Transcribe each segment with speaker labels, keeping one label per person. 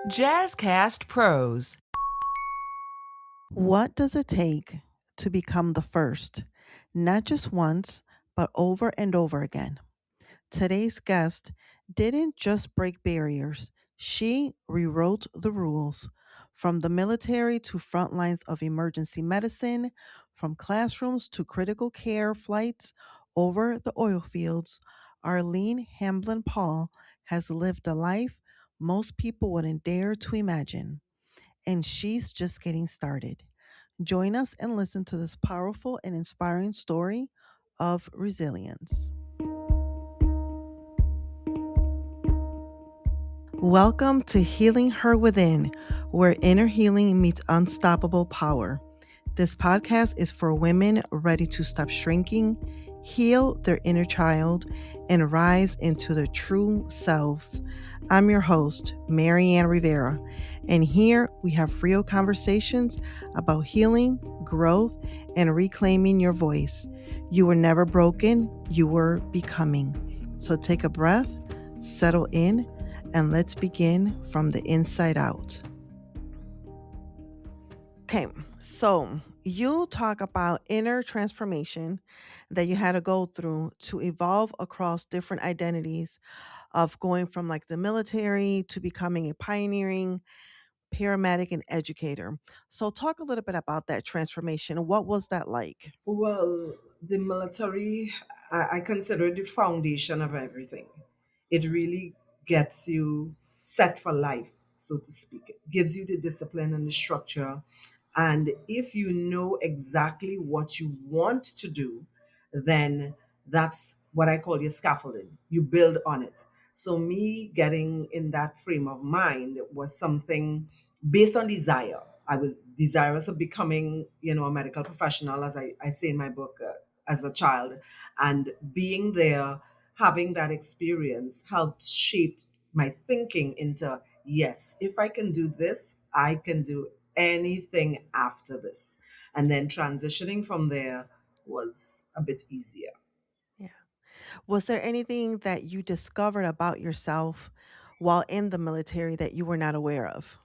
Speaker 1: Jazzcast Pros.
Speaker 2: What does it take to become the first? Not just once, but over and over again. Today's guest didn't just break barriers, she rewrote the rules. From the military to front lines of emergency medicine, from classrooms to critical care flights over the oil fields, Arlene Hamblin-Paul has lived a life most people wouldn't dare to imagine. And she's just getting started. Join us and listen to this powerful and inspiring story of resilience. Welcome to Healing Her Within, where inner healing meets unstoppable power. This podcast is for women ready to stop shrinking, heal their inner child, and rise into their true selves. I'm your host, Maryann Rivera, and here we have real conversations about healing, growth, and reclaiming your voice. You were never broken, you were becoming. So take a breath, settle in, and let's begin from the inside out. Okay, so you talk about inner transformation that you had to go through to evolve across different identities of going from like the military to becoming a pioneering paramedic and educator. So talk a little bit about that transformation. What was that like?
Speaker 3: Well, the military, I consider the foundation of everything. It really gets you set for life, so to speak. It gives you the discipline and the structure. And if you know exactly what you want to do, then that's what I call your scaffolding. You build on it. So, me getting in that frame of mind was something based on desire. I was desirous of becoming, a medical professional, as I say in my book, as a child. And being there, having that experience helped shape my thinking into, yes, if I can do this, I can do anything after this. And then transitioning from there was a bit easier.
Speaker 2: Yeah. Was there anything that you discovered about yourself while in the military that you were not aware of?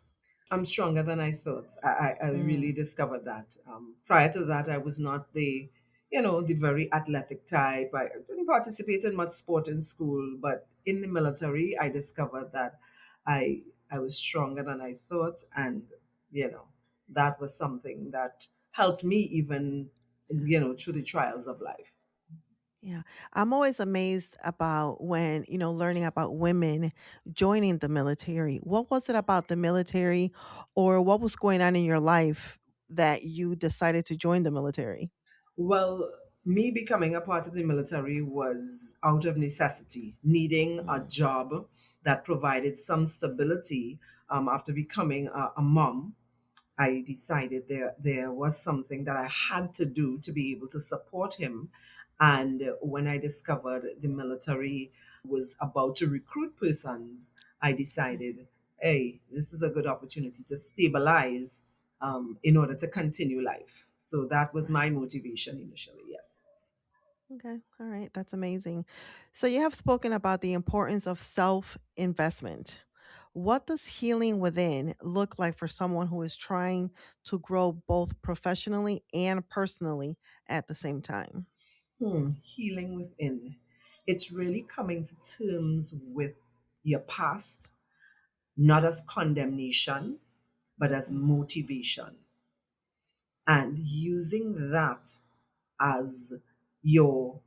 Speaker 3: I'm stronger than I thought. I really
Speaker 2: Mm,
Speaker 3: discovered that. Prior to that, I was not the very athletic type. I didn't participate in much sport in school, but in the military, I discovered that I was stronger than I thought, and you know, that was something that helped me even, through the trials of life.
Speaker 2: yeah. I'm always amazed about when, learning about women joining the military. What was it about the military or what was going on in your life that you decided to join the military?
Speaker 3: Well, me becoming a part of the military was out of necessity, needing a
Speaker 2: Mm,
Speaker 3: job that provided some stability. After becoming a mom, I decided there was something that I had to do to be able to support him. And when I discovered the military was about to recruit persons, I decided, hey, this is a good opportunity to stabilize in order to continue life. So that was
Speaker 2: right.
Speaker 3: my motivation initially, yes.
Speaker 2: Okay. All right. That's amazing. So you have spoken about the importance of self investment. What does healing within look like for someone who is trying to grow both professionally and personally at the same time?
Speaker 3: Healing within. It's really coming to terms with your past, not as condemnation, but as
Speaker 2: Mhm.
Speaker 3: motivation, and using that as your,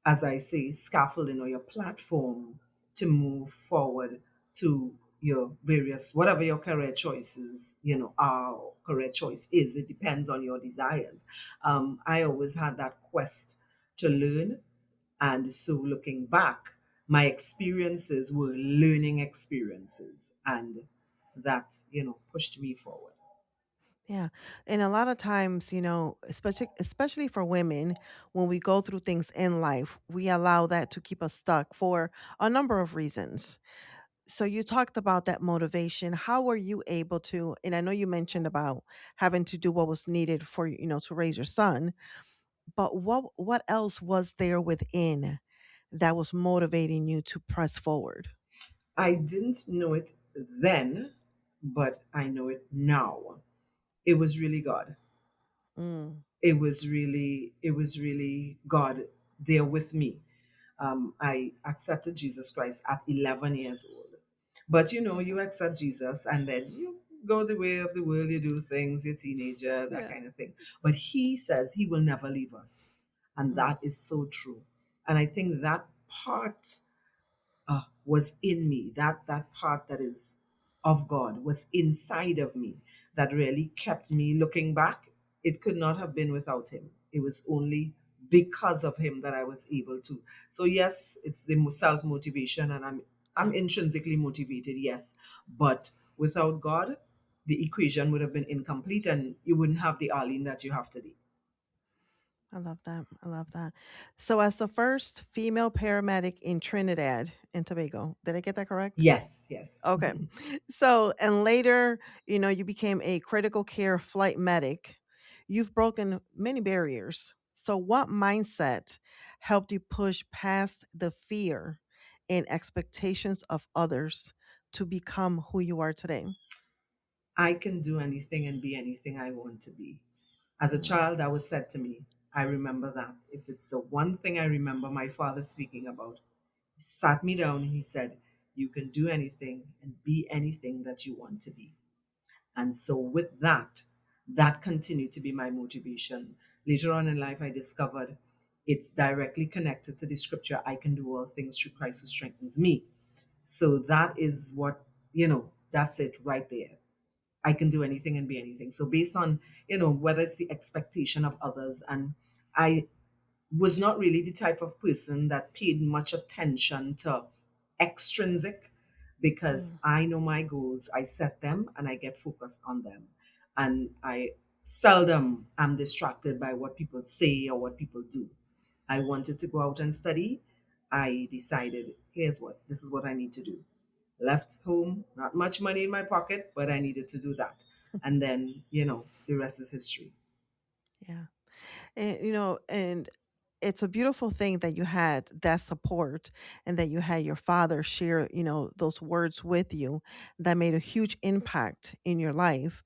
Speaker 3: as I say, scaffolding or your platform to move forward to your various, whatever your career choices, our career choice is. It depends on your desires. I always had that quest to learn. And so looking back, my experiences were learning experiences. And that, pushed me forward.
Speaker 2: Yeah. And a lot of times, especially for women, when we go through things in life, we allow that to keep us stuck for a number of reasons. So you talked about that motivation. How were you able to, and I know you mentioned about having to do what was needed for, to raise your son, but what else was there within that was motivating you to press forward?
Speaker 3: I didn't know it then, but I know it now. It was really God.
Speaker 2: Mm.
Speaker 3: It was really God there with me. I accepted Jesus Christ at 11 years old. But you accept Jesus and then you go the way of the world, you do things, you're a teenager, that
Speaker 2: Yeah.
Speaker 3: kind of thing. But he says he will never leave us. And
Speaker 2: Mm.
Speaker 3: that is so true. And I think that part was in me. That part that is of God was inside of me that really kept me looking back. It could not have been without him. It was only because of him that I was able to. So yes, it's the self motivation, and I'm
Speaker 2: Yeah.
Speaker 3: intrinsically motivated. Yes, but without God, the equation would have been incomplete, and you wouldn't have the Arlene that you have today.
Speaker 2: I love that. I love that. So, as the first female paramedic in Trinidad and Tobago, did I get that correct?
Speaker 3: Yes, yes.
Speaker 2: Okay. So, and later, you became a critical care flight medic. You've broken many barriers. So, what mindset helped you push past the fear and expectations of others to become who you are today?
Speaker 3: I can do anything and be anything I want to be. As a
Speaker 2: Mm.
Speaker 3: child, that was said to me. I remember that. If it's the one thing I remember my father speaking about, he sat me down and he said, "You can do anything and be anything that you want to be." And so, with that, that continued to be my motivation. Later on in life, I discovered it's directly connected to the scripture, "I can do all things through Christ who strengthens me." So, that is what, that's it right there. I can do anything and be anything. So based on, whether it's the expectation of others, and I was not really the type of person that paid much attention to extrinsic, because
Speaker 2: Mm.
Speaker 3: I know my goals, I set them and I get focused on them. And I seldom am distracted by what people say or what people do. I wanted to go out and study. I decided, this is what I need to do. Left home, not much money in my pocket, but I needed to do that. And then, the rest is history.
Speaker 2: Yeah. And it's a beautiful thing that you had that support and that you had your father share, those words with you that made a huge impact in your life.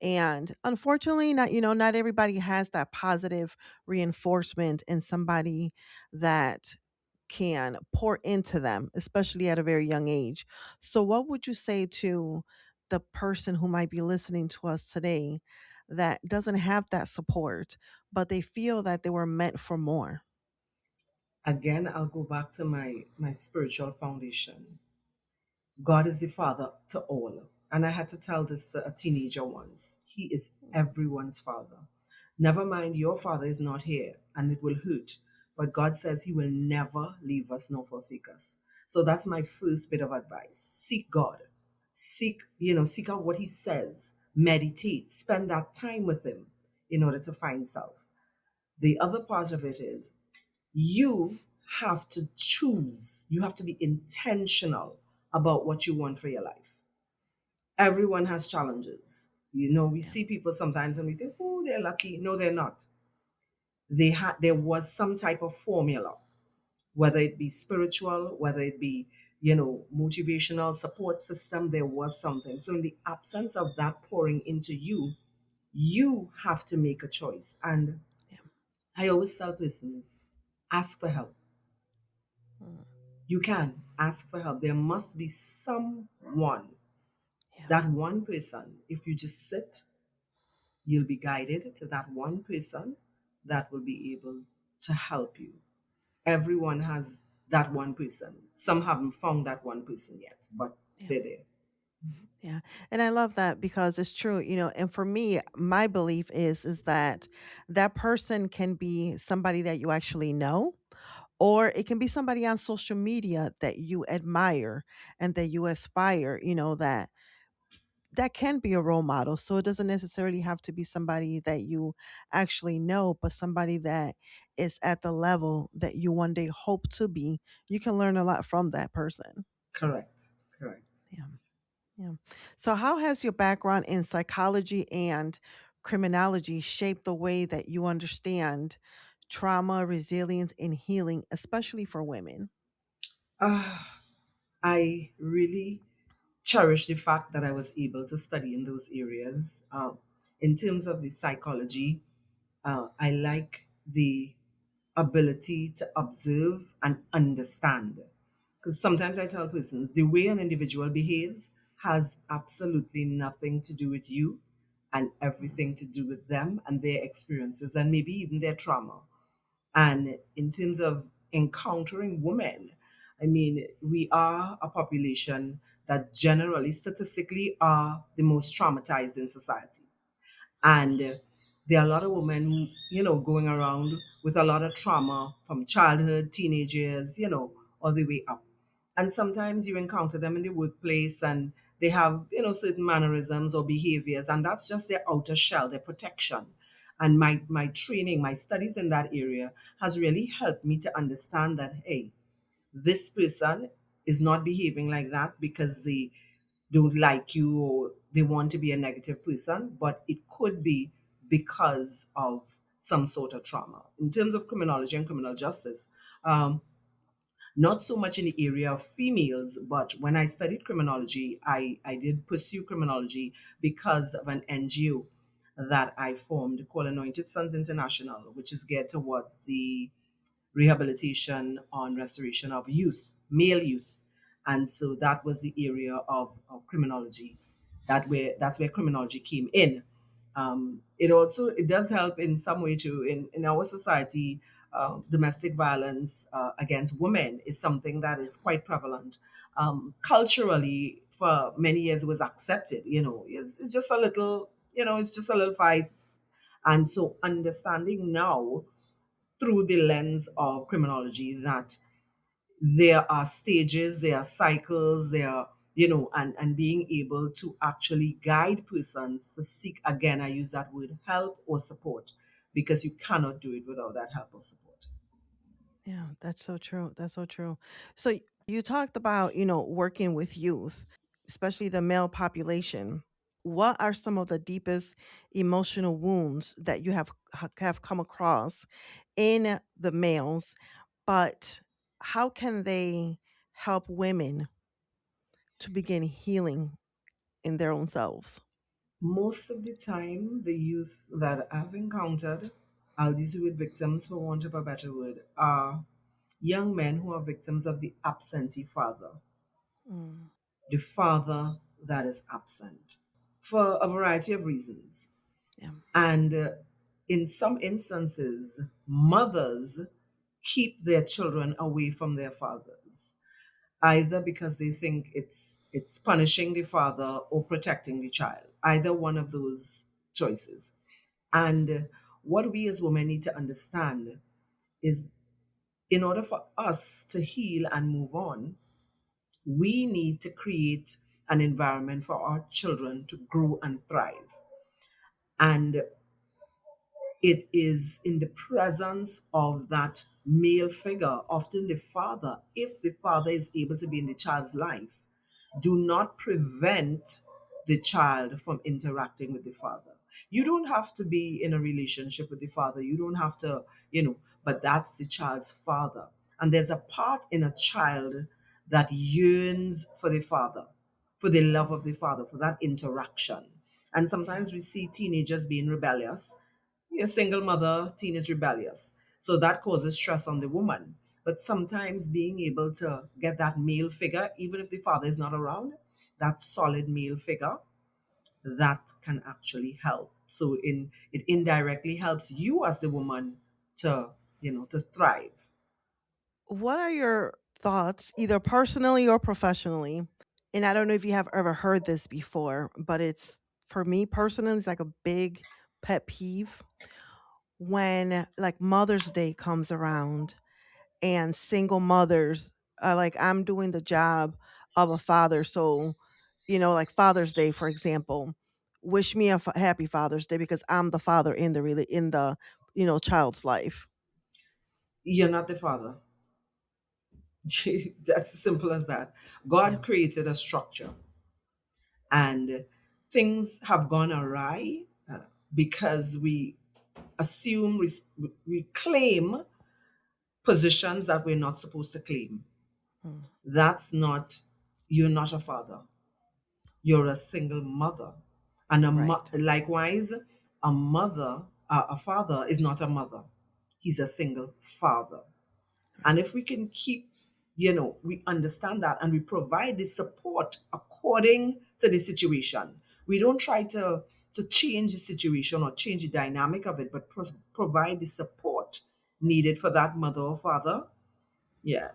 Speaker 2: And unfortunately, not everybody has that positive reinforcement and somebody that can pour into them, especially at a very young age. So, what would you say to the person who might be listening to us today that doesn't have that support, but they feel that they were meant for more?
Speaker 3: Again, I'll go back to my spiritual foundation. God is the father to all. And I had to tell this to a teenager once. He is everyone's father. Never mind, your father is not here and it will hurt. But God says he will never leave us nor forsake us. So that's my first bit of advice. Seek God. Seek out what he says. Meditate. Spend that time with him in order to find self. The other part of it is you have to choose, you have to be intentional about what you want for your life. Everyone has challenges. We
Speaker 2: Yeah.
Speaker 3: see people sometimes and we think, oh, they're lucky. No, they're not. There was some type of formula, whether it be spiritual, whether it be, motivational support system, there was something. So in the absence of that pouring into you, you have to make a choice. And
Speaker 2: Yeah.
Speaker 3: I always tell persons, ask for help.
Speaker 2: Mm.
Speaker 3: You can ask for help. There must be someone,
Speaker 2: Yeah.
Speaker 3: that one person. If you just sit, you'll be guided to that one person that will be able to help you. Everyone has that one person. Some haven't found that one person yet, but
Speaker 2: Yeah.
Speaker 3: they're there.
Speaker 2: Yeah. And I love that because it's true, and for me, my belief is that that person can be somebody that you actually know, or it can be somebody on social media that you admire and that you aspire, that can be a role model. So it doesn't necessarily have to be somebody that you actually know, but somebody that is at the level that you one day hope to be. You can learn a lot from that person.
Speaker 3: Correct. Correct.
Speaker 2: Yeah. Yeah. So, how has your background in psychology and criminology shaped the way that you understand trauma, resilience, and healing, especially for women?
Speaker 3: I really cherish the fact that I was able to study in those areas. In terms of the psychology, I like the ability to observe and understand. Because sometimes I tell persons the way an individual behaves has absolutely nothing to do with you and everything to do with them and their experiences and maybe even their trauma. And in terms of encountering women, I mean, we are a population that generally, statistically, are the most traumatized in society. And there are a lot of women, going around with a lot of trauma from childhood, teenagers, all the way up. And sometimes you encounter them in the workplace and they have, certain mannerisms or behaviors, and that's just their outer shell, their protection. And my training, my studies in that area has really helped me to understand that, hey, this person is not behaving like that because they don't like you or they want to be a negative person, but it could be because of some sort of trauma. In terms of criminology and criminal justice, not so much in the area of females, but when I studied criminology, I did pursue criminology because of an NGO that I formed called Anointed Sons International, which is geared towards the rehabilitation on restoration of youth, male youth. And so that was the area of criminology. That's where criminology came in. It does help in some way too. In our society, domestic violence against women is something that is quite prevalent. Culturally, for many years, it was accepted. It's just a little, it's just a little fight. And so understanding now through the lens of criminology that there are stages, there are cycles, there are, and being able to actually guide persons to seek, again, I use that word, help or support, because you cannot do it without that help or support.
Speaker 2: Yeah, that's so true. That's so true. So you talked about, working with youth, especially the male population. What are some of the deepest emotional wounds that you have come across in the males, but how can they help women to begin healing in their own selves?
Speaker 3: Most of the time, the youth that I've encountered, I'll use it with victims for want of a better word, are young men who are victims of the absentee father,
Speaker 2: Mm,
Speaker 3: the father that is absent for a variety of reasons.
Speaker 2: yeah.
Speaker 3: And in some instances, mothers keep their children away from their fathers, either because they think it's punishing the father or protecting the child, either one of those choices. And what we as women need to understand is in order for us to heal and move on, we need to create an environment for our children to grow and thrive. And it is in the presence of that male figure, often the father, if the father is able to be in the child's life, do not prevent the child from interacting with the father. You don't have to be in a relationship with the father. You don't have to, but that's the child's father. And there's a part in a child that yearns for the father, for the love of the father, for that interaction. And
Speaker 2: Yeah.
Speaker 3: sometimes we see teenagers being rebellious. A single mother, teen is rebellious. So that causes stress on the woman. But sometimes being able to get that male figure, even if the father is not around, that solid male figure, that can actually help. So it indirectly helps you as the woman to, to thrive.
Speaker 2: What are your thoughts, either personally or professionally? And I don't know if you have ever heard this before, but it's for me personally, it's like a big pet peeve when like Mother's Day comes around and single mothers like I'm doing the job of a father. So, like Father's Day, for example, wish me a happy Father's Day because I'm the father in the really in the child's life.
Speaker 3: You're not the father. That's as simple as that.
Speaker 2: Yeah.
Speaker 3: God created a structure and things have gone awry because we assume, we claim positions that we're not supposed to claim.
Speaker 2: Mm,
Speaker 3: That's not, you're not a father. you're a single mother. And
Speaker 2: Right.
Speaker 3: likewise, a father is not a mother. He's a single father. And if we can keep, we understand that and we provide the support according to the situation. We don't try to change the situation or change the dynamic of it, but provide the support needed for that mother or father. Yeah,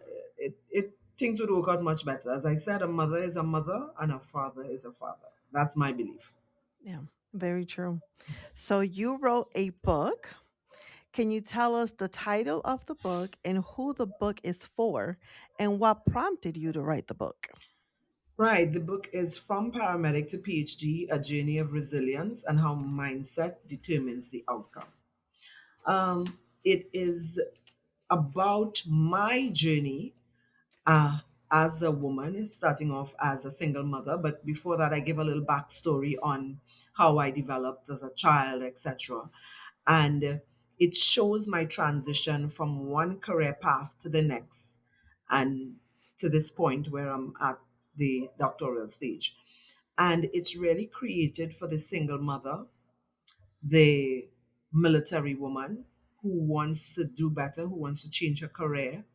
Speaker 3: it things would work out much better. As I said, a mother is a mother and a father is a father. That's my belief.
Speaker 2: Yeah, very true. So you wrote a book. Can you tell us the title of the book and who the book is for and what prompted you to write the book?
Speaker 3: Right. The book is From Paramedic to PhD, A Journey of Resilience and How Mindset Determines the Outcome. It is about my journey as a woman, starting off as a single mother. But before that, I give a little backstory on how I developed as a child, etc. And it shows my transition from one career path to the next, and to this point where I'm at the doctoral stage. And it's really created for the single mother, the military woman who wants to do better, who wants to change her career,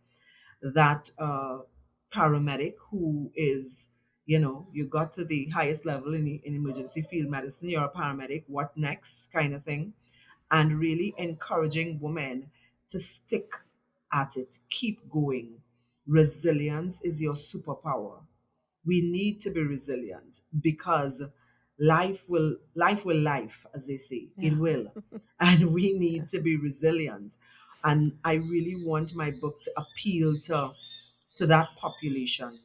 Speaker 3: that paramedic who is, you got to the highest level in emergency field medicine, you're a paramedic, what next kind of thing. And really encouraging women to stick at it, keep going. Resilience is your superpower. We need to be resilient because life, as they say, it
Speaker 2: Yeah.
Speaker 3: will. And we need to be resilient. And I really want my book to appeal to that population,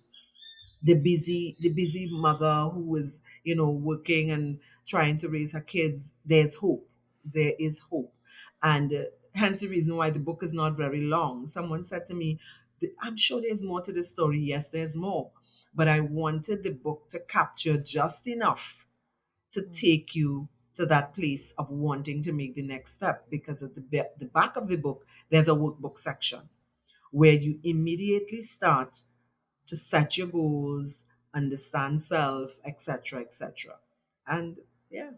Speaker 3: the busy mother who is, working and trying to raise her kids. There's hope. There is hope. And hence the reason why the book is not very long. Someone said to me, I'm sure there's more to the story. Yes, there's more, but I wanted the book to capture just enough to
Speaker 2: Mm.
Speaker 3: take you to that place of wanting to make the next step, because at the back of the book there's a workbook section where you immediately start to set your goals, understand self, etc., etc. And yeah,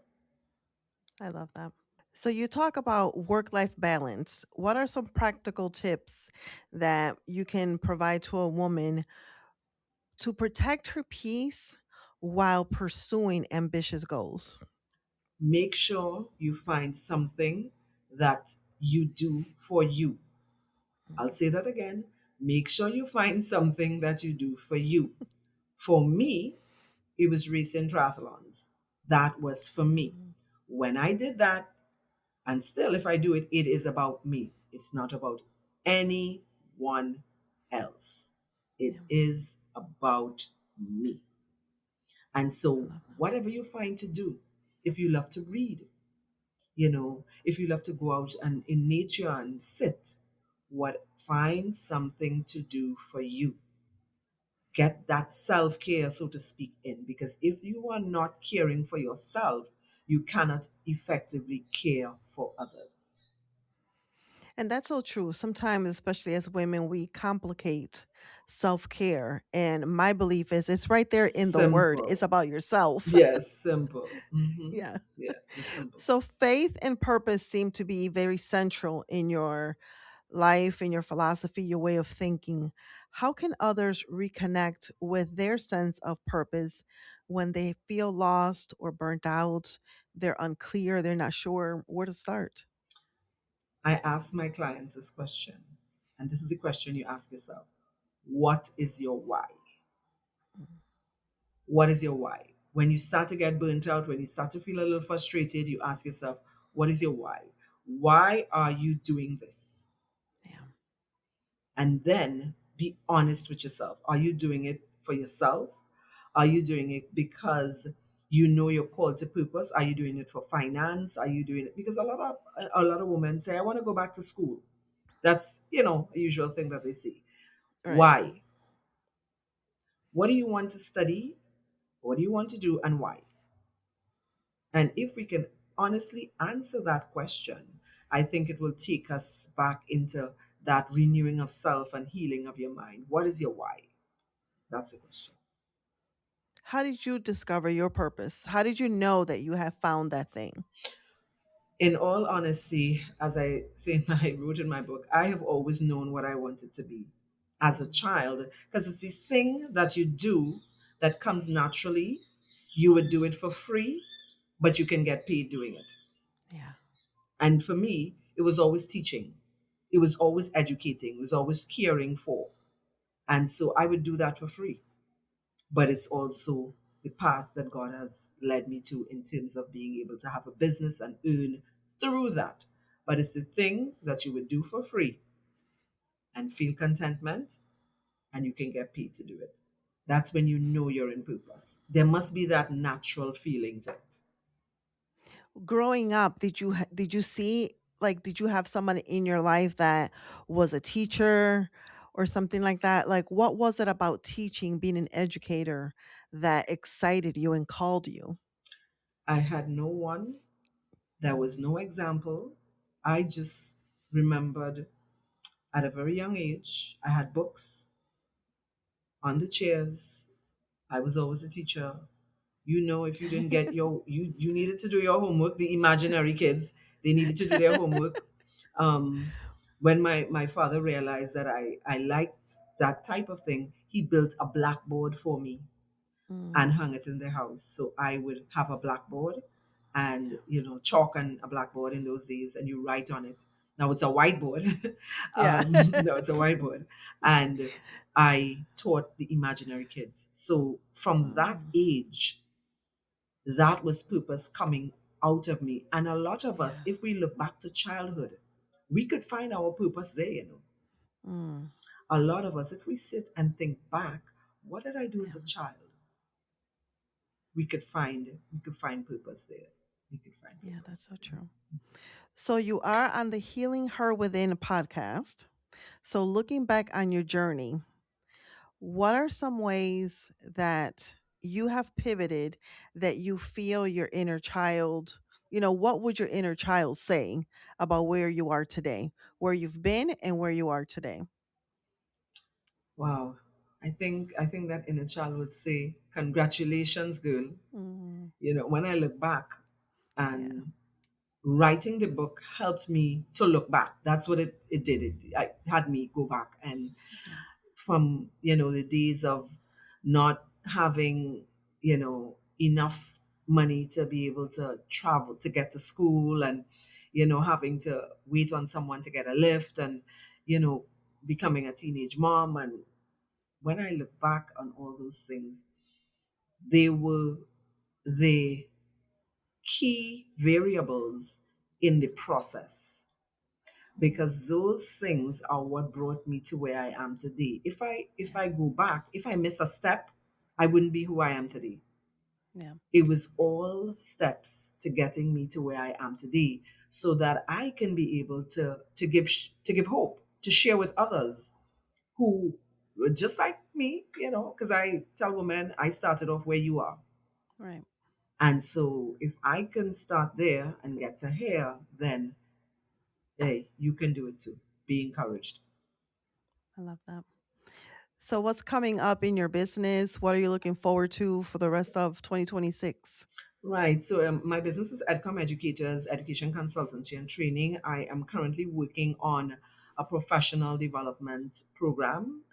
Speaker 2: I love that. So you talk about work-life balance. What are some practical tips that you can provide to a woman to protect her peace while pursuing ambitious goals?
Speaker 3: make sure you find something that you do for you. I'll say that again. Make sure you find something that you do for you. For me, it was racing triathlons. That was for me.
Speaker 2: Mhm.
Speaker 3: When I did that, and still, if I do it, it is about me. It's not about anyone else. It
Speaker 2: Yeah,
Speaker 3: is about me. And
Speaker 2: I
Speaker 3: so,
Speaker 2: love that.
Speaker 3: whatever you find to do, if you love to read, if you love to go out and in nature and sit, find something to do for you. Get that self care, so to speak, in, because if you are not caring for yourself, you cannot effectively care for others.
Speaker 2: And that's so true. Sometimes, especially as women, we complicate self care. And my belief is it's right there in the word. It's
Speaker 3: Simple.
Speaker 2: about yourself.
Speaker 3: Yes, simple.
Speaker 2: Yeah.
Speaker 3: Yeah, the simple
Speaker 2: So
Speaker 3: things.
Speaker 2: faith and purpose seem to be very central in your life, in your philosophy, your way of thinking. How can others reconnect with their sense of purpose when they feel lost or burnt out? They're unclear, they're not sure where to start.
Speaker 3: I ask my clients this question, and this is the question you ask yourself. What is your why?
Speaker 2: Mm.
Speaker 3: What is your why? When you start to get burnt out, when you start to feel a little frustrated, you ask yourself, what is your why? Why are you doing this?
Speaker 2: Yeah.
Speaker 3: And then be honest with yourself. Are you doing it for yourself? Are you doing it because you know you're called to purpose? Are you doing it for finance? Are you doing it because a lot of women say, I want to go back to school. That's, a usual thing that they say.
Speaker 2: Right.
Speaker 3: Why? What do you want to study? What do you want to do, and why? And if we can honestly answer that question, I think it will take us back into that renewing of self and healing of your mind. What is your why? That's the question.
Speaker 2: how did you discover your purpose? How did you know that you have found that thing?
Speaker 3: In all honesty, as I say in my wrote in my book, I have always known what I wanted to be as a
Speaker 2: Mm,
Speaker 3: child because it's the thing that you do that comes naturally. You would do it for free, but you can get paid doing it.
Speaker 2: yeah.
Speaker 3: And for me, it was always teaching. It was always educating. It was always caring for. And so I would do that for free. But it's also the path that God has led me to in terms of being able to have a business and earn through that. But it's the thing that you would do for free and feel contentment and you can get paid to do it. That's when you know you're in purpose. There must be that natural feeling to it.
Speaker 2: Growing up, did you see, like, did you have someone in your life that was a teacher or something like that? Like, what was it about teaching, being an educator, that excited you and called you?
Speaker 3: I had no one, there
Speaker 2: Mm,
Speaker 3: was no example. I just remembered at a very young age, I had books on the chairs. I was always a teacher. You know, if you didn't get you needed to do your homework. The imaginary kids, they needed to do their homework. Um, when my father realized that I liked that type of thing, he built a blackboard for me
Speaker 2: mm,
Speaker 3: and hung it in the house. So I would have a blackboard and, chalk on a blackboard in those days and you write on it. Now it's a whiteboard.
Speaker 2: yeah.
Speaker 3: No, it's a whiteboard. And I taught the imaginary kids. So from that
Speaker 2: Mm,
Speaker 3: age, that was purpose coming out of me. And a lot of us,
Speaker 2: yeah.
Speaker 3: if we look back to childhood, we could find our purpose there.
Speaker 2: Mm,
Speaker 3: A lot of us, if we sit and think back, what did I do as
Speaker 2: yeah.
Speaker 3: a child? We could find purpose there. We could find
Speaker 2: Yeah, that's so
Speaker 3: purpose.
Speaker 2: true. So you are on the Healing Her Within podcast. So looking back on your journey, what are some ways that you have pivoted that you feel your inner child, what would your inner child say about where you are today, where you've been and where you are today?
Speaker 3: Wow. I think that inner child would say, congratulations, girl.
Speaker 2: Mm,
Speaker 3: When I look back
Speaker 2: yeah.
Speaker 3: and writing the book helped me to look back. That's what it did. It had me go back and
Speaker 2: Yeah.
Speaker 3: from the days of not having enough money to be able to travel to get to school and having to wait on someone to get a lift and you know becoming a teenage mom. And when I look back on all those things, they were the key variables in the process because those things are what brought me to where I am today. If I go back, if I miss a step, I wouldn't be who I am today.
Speaker 2: Yeah.
Speaker 3: It was all steps to getting me to where I am today so that I can be able to give hope, to share with others who were just like me, because I tell women I started off where you are.
Speaker 2: Right.
Speaker 3: And so if I can start there and get to here, then hey, you can do it too. Be encouraged.
Speaker 2: I love that. So what's coming up in your business? What are you looking forward to for the rest of 2026?
Speaker 3: Right. So my business is Edcom Educators, Education Consultancy and Training. I am currently working on a professional development program.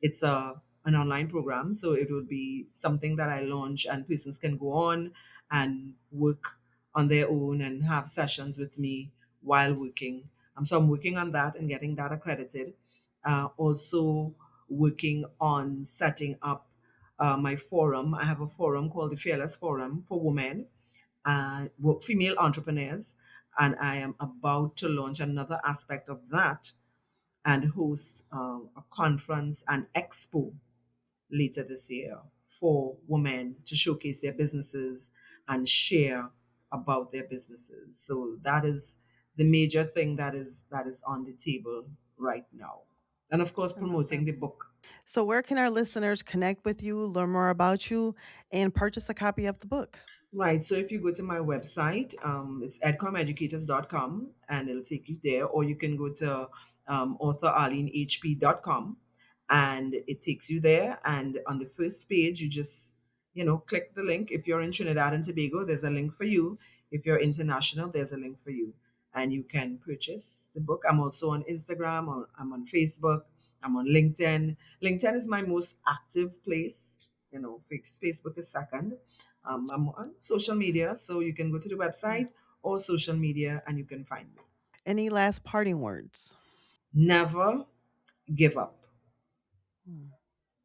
Speaker 3: It's an online program, so it would be something that I launch and persons can go on and work on their own and have sessions with me while working. So I'm working on that and getting that accredited. Also working on setting up my forum. I have a forum called the Fearless Forum for women, female entrepreneurs, and I am about to launch another aspect of that and host a conference and expo later this year for women to showcase their businesses and share about their businesses. So that is the major thing that is on the table right now. And of course,
Speaker 2: I love
Speaker 3: promoting
Speaker 2: that.
Speaker 3: the book.
Speaker 2: So where can our listeners connect with you, learn more about you, and purchase a copy of the book?
Speaker 3: Right. So if you go to my website, it's edcomeducators.com and it'll take you there, or you can go to authorarlenehp.com and it takes you there. And on the first page, you just click the link. If you're in Trinidad and Tobago, there's a link for you. If you're international, there's a link for you. And you can purchase the book. I'm also on Instagram, or I'm on Facebook, I'm on LinkedIn. LinkedIn is my most active place. Facebook is second. I'm on social media, so you can go to the website or social media and you can find me.
Speaker 2: Any last parting words?
Speaker 3: Never give up.
Speaker 2: Hmm.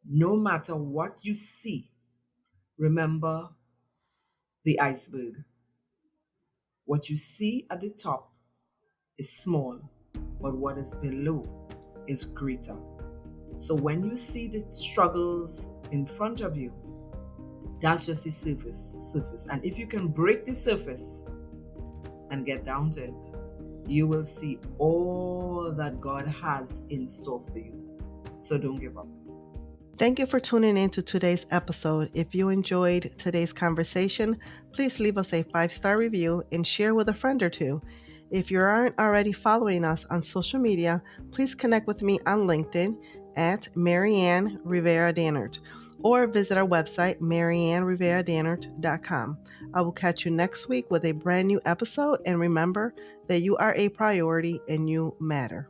Speaker 3: No matter what you see, remember the iceberg. What you see at the top is small, but what is below is greater. So when you see the struggles in front of you, that's just the surface. And if you can break the surface and get down to it, you will see all that God has in store for you. So don't give up.
Speaker 2: Thank you for tuning in to today's episode. If you enjoyed today's conversation, please leave us a 5-star review and share with a friend or two. If you aren't already following us on social media, please connect with me on LinkedIn at Maryann Rivera Dannert or visit our website, MaryannRiveraDannert.com. I will catch you next week with a brand new episode, and remember that you are a priority and you matter.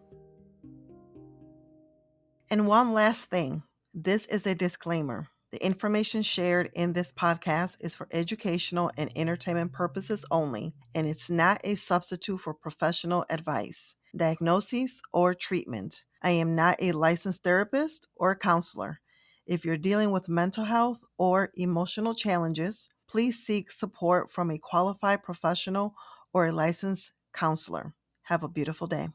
Speaker 2: And one last thing. This is a disclaimer. The information shared in this podcast is for educational and entertainment purposes only, and it's not a substitute for professional advice, diagnosis, or treatment. I am not a licensed therapist or counselor. If you're dealing with mental health or emotional challenges, please seek support from a qualified professional or a licensed counselor. Have a beautiful day.